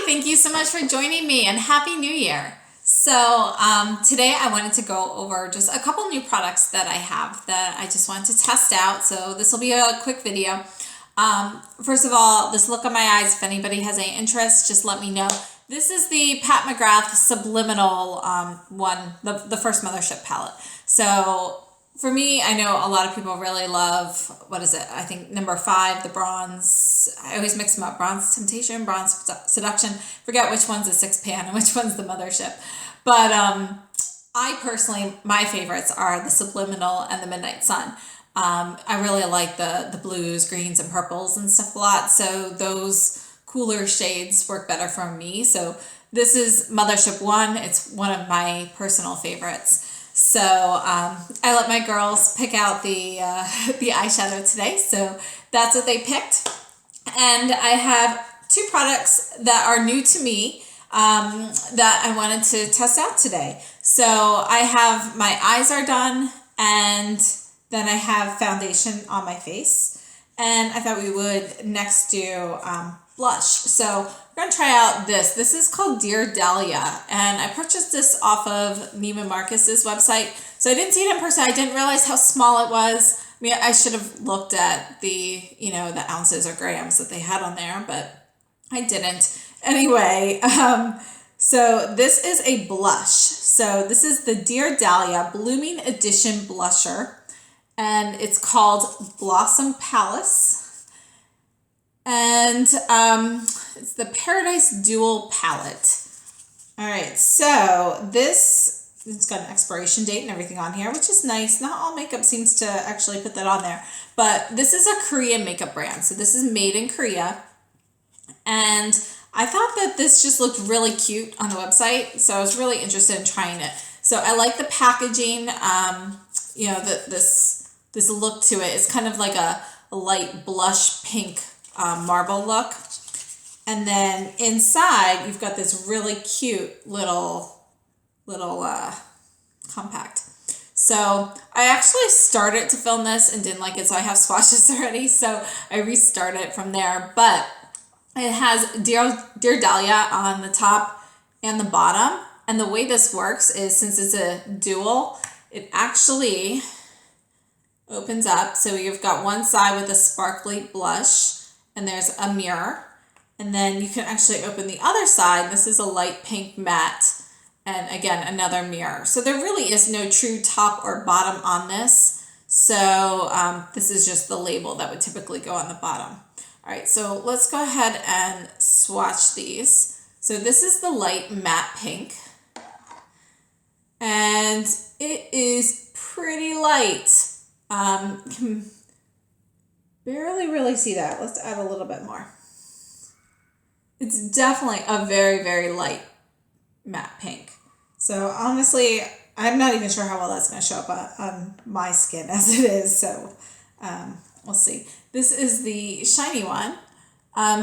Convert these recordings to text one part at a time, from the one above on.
thank you so much for joining me and Happy New Year. Today I wanted to go over just a couple new products that I have that I just wanted to test out. So this will be a quick video. First of all, this look on my eyes, if anybody has any interest, just let me know. This is the Pat McGrath Subliminal one, the first Mothership palette. So for me, I know a lot of people really love, what is it? I think number 5, the bronze. I always mix them up. Bronze Temptation, Bronze Seduction. Forget which one's the 6 pan and which one's the Mothership. But I personally, my favorites are the Subliminal and the Midnight Sun. I really like the blues, greens, and purples and stuff a lot. So those cooler shades work better for me. So this is Mothership 1. It's one of my personal favorites. So I let my girls pick out the eyeshadow today. So that's what they picked. And I have 2 products that are new to me that I wanted to test out today. So I have, my eyes are done, and then I have foundation on my face. And I thought we would next do blush. So we're going to try out this. This is called Dear Dahlia, and I purchased this off of Neiman Marcus's website. So I didn't see it in person. I didn't realize how small it was. I mean, I should have looked at the, the ounces or grams that they had on there, but I didn't. Anyway, so this is a blush. So this is the Dear Dahlia Blooming Edition Blusher, and it's called Blossom Palace. And it's the Paradise Dual Palette. All right, so it's got an expiration date and everything on here, which is nice. Not all makeup seems to actually put that on there, but this is a Korean makeup brand. So this is made in Korea. And I thought that this just looked really cute on the website, so I was really interested in trying it. So I like the packaging. This look to it is kind of like a light blush pink marble look. And then inside, you've got this really cute little compact. So I actually started to film this and didn't like it, so I have swatches already. So I restarted it from there. But it has Dear Dahlia on the top and the bottom. And the way this works is, since it's a dual, it actually opens up. So you've got one side with a sparkly blush, and there's a mirror. And then you can actually open the other side. This is a light pink matte, and again, another mirror. So there really is no true top or bottom on this. So this is just the label that would typically go on the bottom. All right, so let's go ahead and swatch these. So this is the light matte pink, and it is pretty light. Can barely really see that. Let's add a little bit more. It's definitely a very, very light matte pink. So honestly, I'm not even sure how well that's going to show up on my skin as it is. So we'll see. This is the shiny one.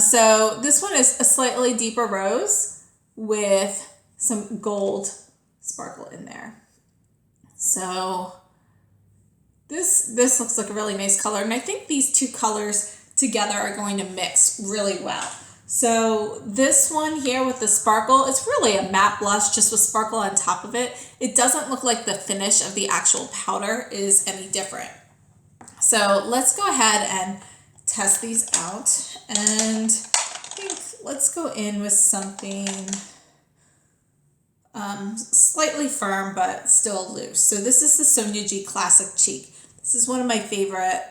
So this one is a slightly deeper rose with some gold sparkle in there. So this looks like a really nice color. And I think these 2 colors together are going to mix really well. So this one here with the sparkle, it's really a matte blush just with sparkle on top of it. It doesn't look like the finish of the actual powder is any different. So let's go ahead and test these out. And I think let's go in with something slightly firm but still loose. So this is the Sonia G Classic Cheek. This is one of my favorite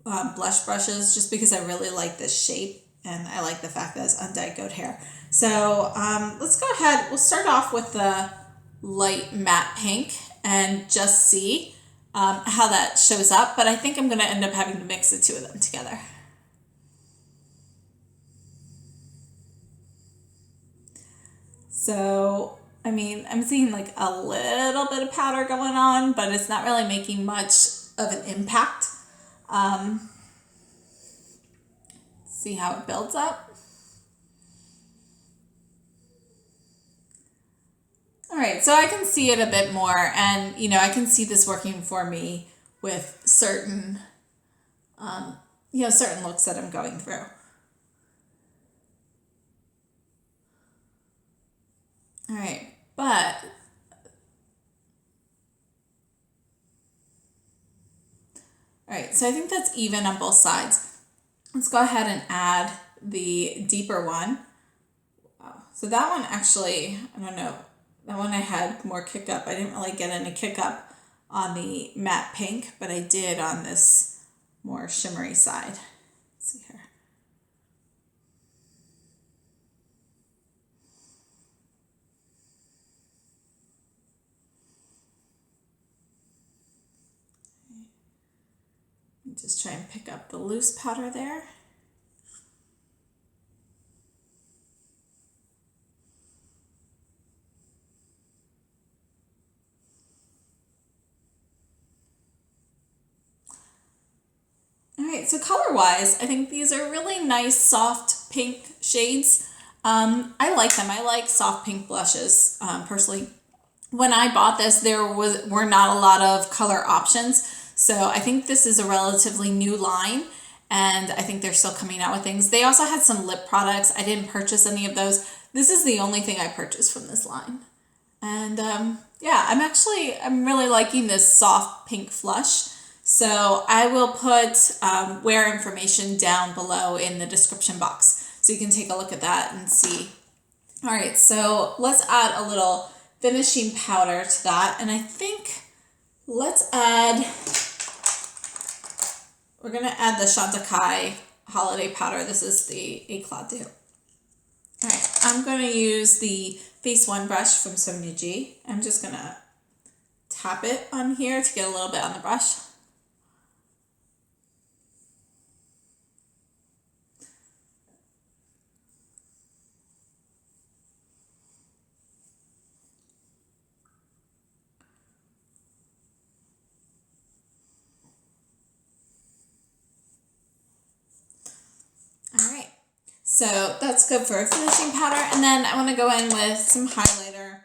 blush brushes just because I really like this shape. And I like the fact that it's undyed goat hair. So let's go ahead. We'll start off with the light matte pink and just see how that shows up. But I think I'm going to end up having to mix the 2 of them together. So, I mean, I'm seeing like a little bit of powder going on, but it's not really making much of an impact. See how it builds up. All right, so I can see it a bit more, and I can see this working for me with certain certain looks that I'm going through. All right, but all right, so I think that's even on both sides. Let's go ahead and add the deeper one. Wow. So that one actually, I don't know, that one I had more kick up. I didn't really get any kick up on the matte pink, but I did on this more shimmery side. Let's see here. Just try and pick up the loose powder there. All right, so color-wise, I think these are really nice, soft pink shades. I like them. I like soft pink blushes, personally. When I bought this, there were not a lot of color options. So I think this is a relatively new line, and I think they're still coming out with things. They also had some lip products. I didn't purchase any of those. This is the only thing I purchased from this line. And yeah, I'm really liking this soft pink flush. So I will put wear information down below in the description box, so you can take a look at that and see. All right, so let's add a little finishing powder to that. And I think we're gonna add the Chantecaille holiday powder. This is the Eclat Doux. All right, I'm gonna use the Face One brush from Sonia G. I'm just gonna tap it on here to get a little bit on the brush. All right, so that's good for a finishing powder. And then I want to go in with some highlighter.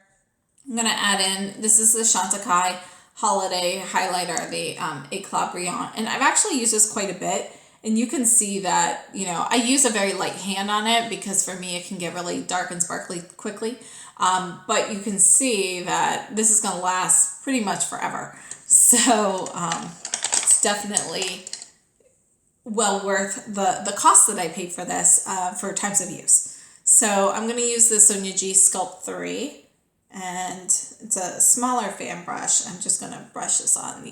I'm going to add in, this is the Chantecaille Holiday Highlighter, the Eclat Brillant. And I've actually used this quite a bit. And you can see that, you know, I use a very light hand on it because for me it can get really dark and sparkly quickly. But you can see that this is going to last pretty much forever. So it's definitely well worth the cost that I paid for this for times of use. So I'm going to use the Sonia G Sculpt 3, and it's a smaller fan brush. I'm just going to brush this on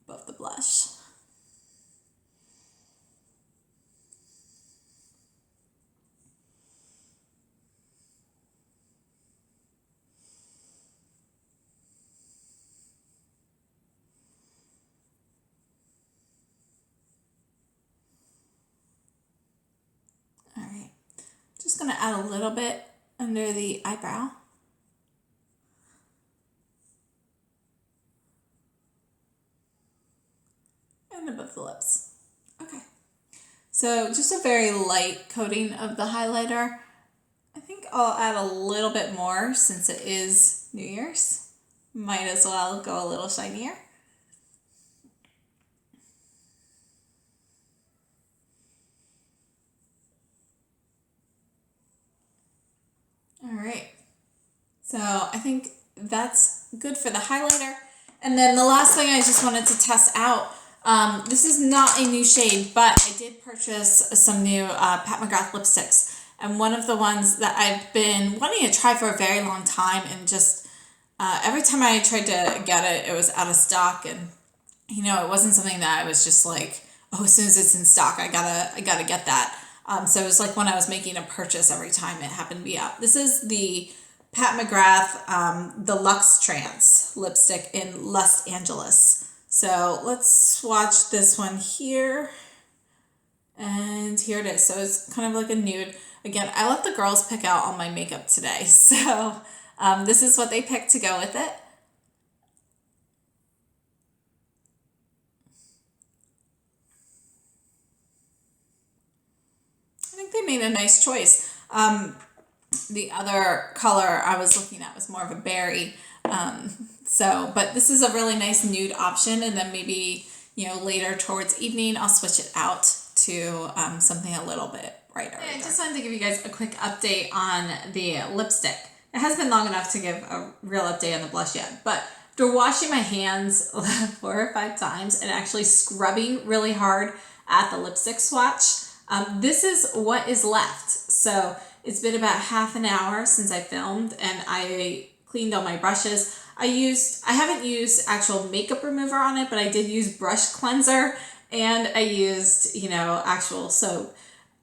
above the blush. Just going to add a little bit under the eyebrow. And above the lips. Okay. So just a very light coating of the highlighter. I think I'll add a little bit more since it is New Year's. Might as well go a little shinier. All right, so I think that's good for the highlighter. And then the last thing I just wanted to test out, this is not a new shade, but I did purchase some new Pat McGrath lipsticks. And one of the ones that I've been wanting to try for a very long time, and just every time I tried to get it, it was out of stock. And, you know, it wasn't something that I was just like, oh, as soon as it's in stock, I gotta get that. So it was like when I was making a purchase every time it happened to be out. This is the Pat McGrath, the LuxeTrance lipstick in Los Angeles. So let's swatch this one here. And here it is. So it's kind of like a nude. Again, I let the girls pick out all my makeup today. So this is what they picked to go with it. I think they made a nice choice. The other color I was looking at was more of a berry. But this is a really nice nude option, and then maybe, you know, later towards evening, I'll switch it out to something a little bit brighter. I just wanted to give you guys a quick update on the lipstick. it has been long enough to give a real update on the blush yet, but after washing my hands 4 or 5 times and actually scrubbing really hard at the lipstick swatch, this is what is left. So it's been about half an hour since I filmed and I cleaned all my brushes. I haven't used actual makeup remover on it, but I did use brush cleanser and I used, actual soap.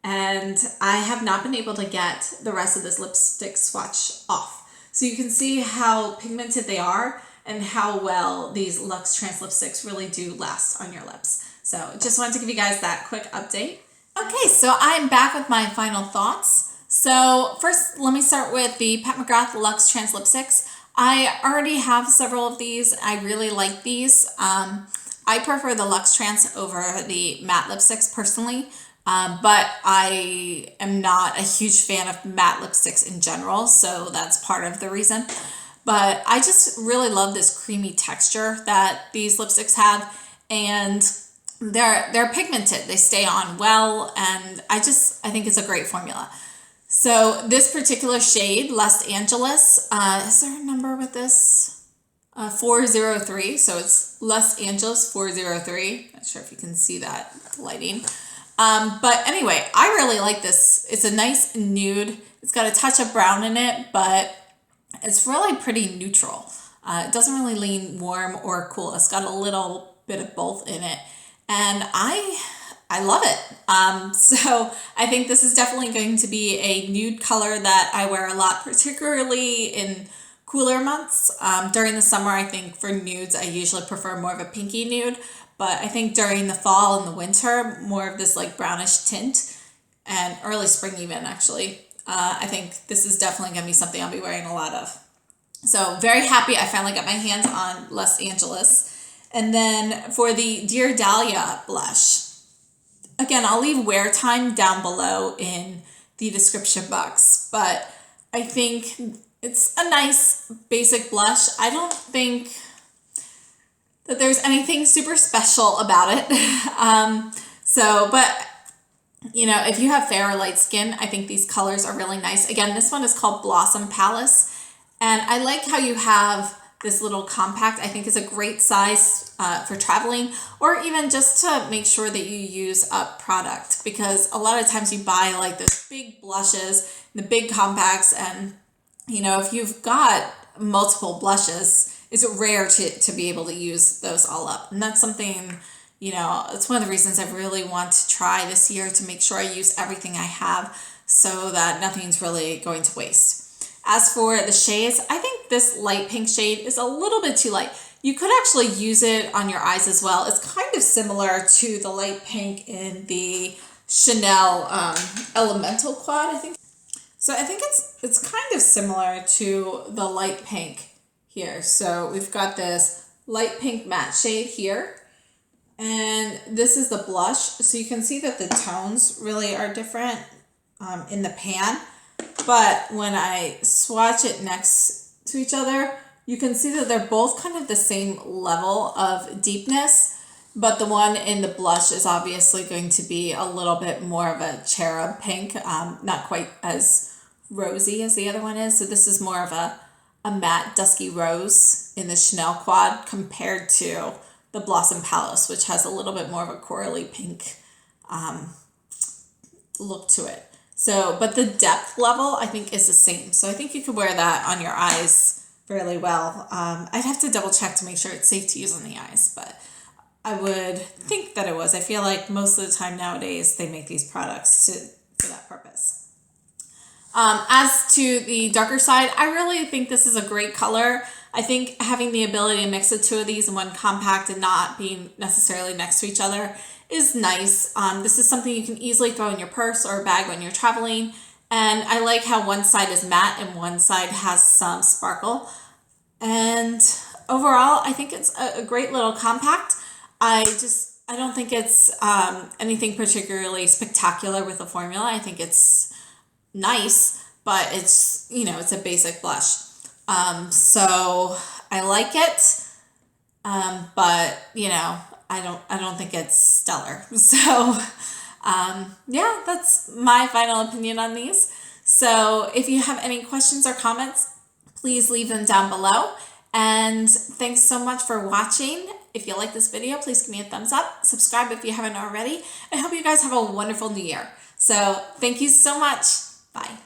And I have not been able to get the rest of this lipstick swatch off. So you can see how pigmented they are and how well these LuxeTrance lipsticks really do last on your lips. So just wanted to give you guys that quick update. Okay, so I'm back with my final thoughts. So first, let me start with the Pat McGrath LuxeTrance lipsticks. I already have several of these. I really like these. I prefer the LuxeTrance over the matte lipsticks personally. But I am not a huge fan of matte lipsticks in general, so that's part of the reason. But I just really love this creamy texture that these lipsticks have, and they're pigmented. They stay on well, and I think it's a great formula. So this particular shade, Los Angeles, is there a number with this? 403, so it's Los Angeles 403. Not sure if you can see that lighting. But anyway, I really like this. It's a nice nude. It's got a touch of brown in it, but it's really pretty neutral. It doesn't really lean warm or cool. It's got a little bit of both in it, and I love it. So I think this is definitely going to be a nude color that I wear a lot, particularly in cooler months. During the summer, I think for nudes, I usually prefer more of a pinky nude. But I think during the fall and the winter, more of this like brownish tint, and early spring even actually. I think this is definitely going to be something I'll be wearing a lot of. So very happy I finally got my hands on Los Angeles. And then for the Dear Dahlia blush, again, I'll leave wear time down below in the description box. But I think it's a nice basic blush. I don't think that there's anything super special about it. But if you have fair or light skin, I think these colors are really nice. Again, this one is called Blossom Palace. And I like how you have this little compact. I think is a great size for traveling, or even just to make sure that you use up product. Because a lot of times you buy like those big blushes, the big compacts, and if you've got multiple blushes, it's rare to be able to use those all up. And that's something, it's one of the reasons I really want to try this year, to make sure I use everything I have so that nothing's really going to waste. As for the shades, I think this light pink shade is a little bit too light. You could actually use it on your eyes as well. It's kind of similar to the light pink in the Chanel Elemental Quad, I think. So I think it's kind of similar to the light pink here. So we've got this light pink matte shade here, and this is the blush. So you can see that the tones really are different in the pan, but when I swatch it next to each other, you can see that they're both kind of the same level of deepness, but the one in the blush is obviously going to be a little bit more of a cherub pink, not quite as rosy as the other one is. So this is more of a matte dusky rose in the Chanel Quad compared to the Blossom Palace, which has a little bit more of a corally pink look to it. So, but the depth level I think is the same. So I think you could wear that on your eyes fairly well. I'd have to double check to make sure it's safe to use on the eyes, but I would think that it was. I feel like most of the time nowadays they make these products for that purpose. As to the darker side, I really think this is a great color. I think having the ability to mix the two of these in one compact and not being necessarily next to each other is nice. This is something you can easily throw in your purse or bag when you're traveling. And I like how one side is matte and one side has some sparkle. And overall, I think it's a great little compact. I don't think it's anything particularly spectacular with the formula. I think it's nice, but it's, it's a basic blush. So I like it. But I don't think it's stellar. So, that's my final opinion on these. So if you have any questions or comments, please leave them down below. And thanks so much for watching. If you like this video, please give me a thumbs up. Subscribe if you haven't already. I hope you guys have a wonderful new year. So thank you so much. Bye.